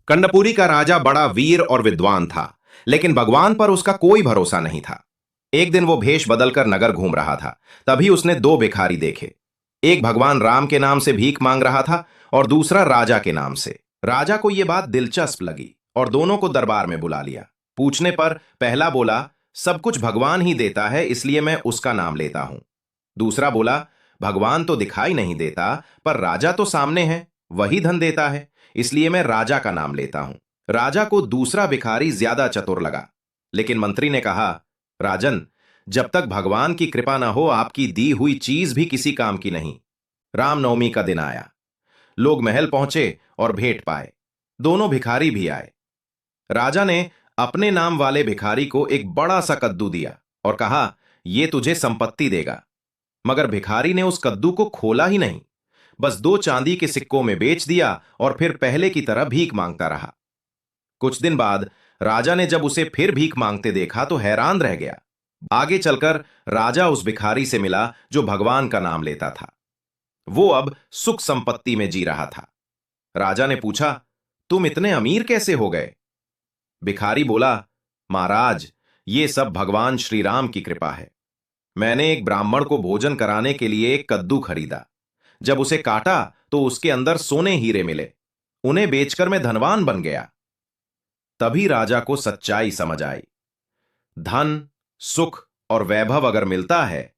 कर्णपुरी का राजा बड़ा वीर और विद्वान था, लेकिन भगवान पर उसका कोई भरोसा नहीं था। एक दिन वो भेष बदलकर नगर घूम रहा था। तभी उसने दो भिखारी देखे। एक भगवान राम के नाम से भीख मांग रहा था और दूसरा राजा के नाम से। राजा को यह बात दिलचस्प लगी और दोनों को दरबार में बुला लिया। पूछने पर पहला बोला, सब कुछ भगवान ही देता है, इसलिए मैं उसका नाम लेता हूं। दूसरा बोला, भगवान तो दिखाई नहीं देता, पर राजा तो सामने है, वही धन देता है, इसलिए मैं राजा का नाम लेता हूं। राजा को दूसरा भिखारी ज्यादा चतुर लगा, लेकिन मंत्री ने कहा, राजन, जब तक भगवान की कृपा न हो आपकी दी हुई चीज भी किसी काम की नहीं। रामनवमी का दिन आया। लोग महल पहुंचे और भेंट पाए। दोनों भिखारी भी आए। राजा ने अपने नाम वाले भिखारी को एक बड़ा सा कद्दू दिया और कहा, यह तुझे संपत्ति देगा। मगर भिखारी ने उस कद्दू को खोला ही नहीं, बस दो चांदी के सिक्कों में बेच दिया और फिर पहले की तरह भीख मांगता रहा। कुछ दिन बाद राजा ने जब उसे फिर भीख मांगते देखा तो हैरान रह गया। आगे चलकर राजा उस भिखारी से मिला जो भगवान का नाम लेता था। वो अब सुख संपत्ति में जी रहा था। राजा ने पूछा, तुम इतने अमीर कैसे हो गए? भिखारी बोला, महाराज, ये सब भगवान श्री राम की कृपा है। मैंने एक ब्राह्मण को भोजन कराने के लिए एक कद्दू खरीदा। जब उसे काटा तो उसके अंदर सोने हीरे मिले। उन्हें बेचकर मैं धनवान बन गया। तभी राजा को सच्चाई समझ आई। धन, सुख और वैभव अगर मिलता है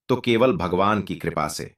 तो केवल भगवान की कृपा से।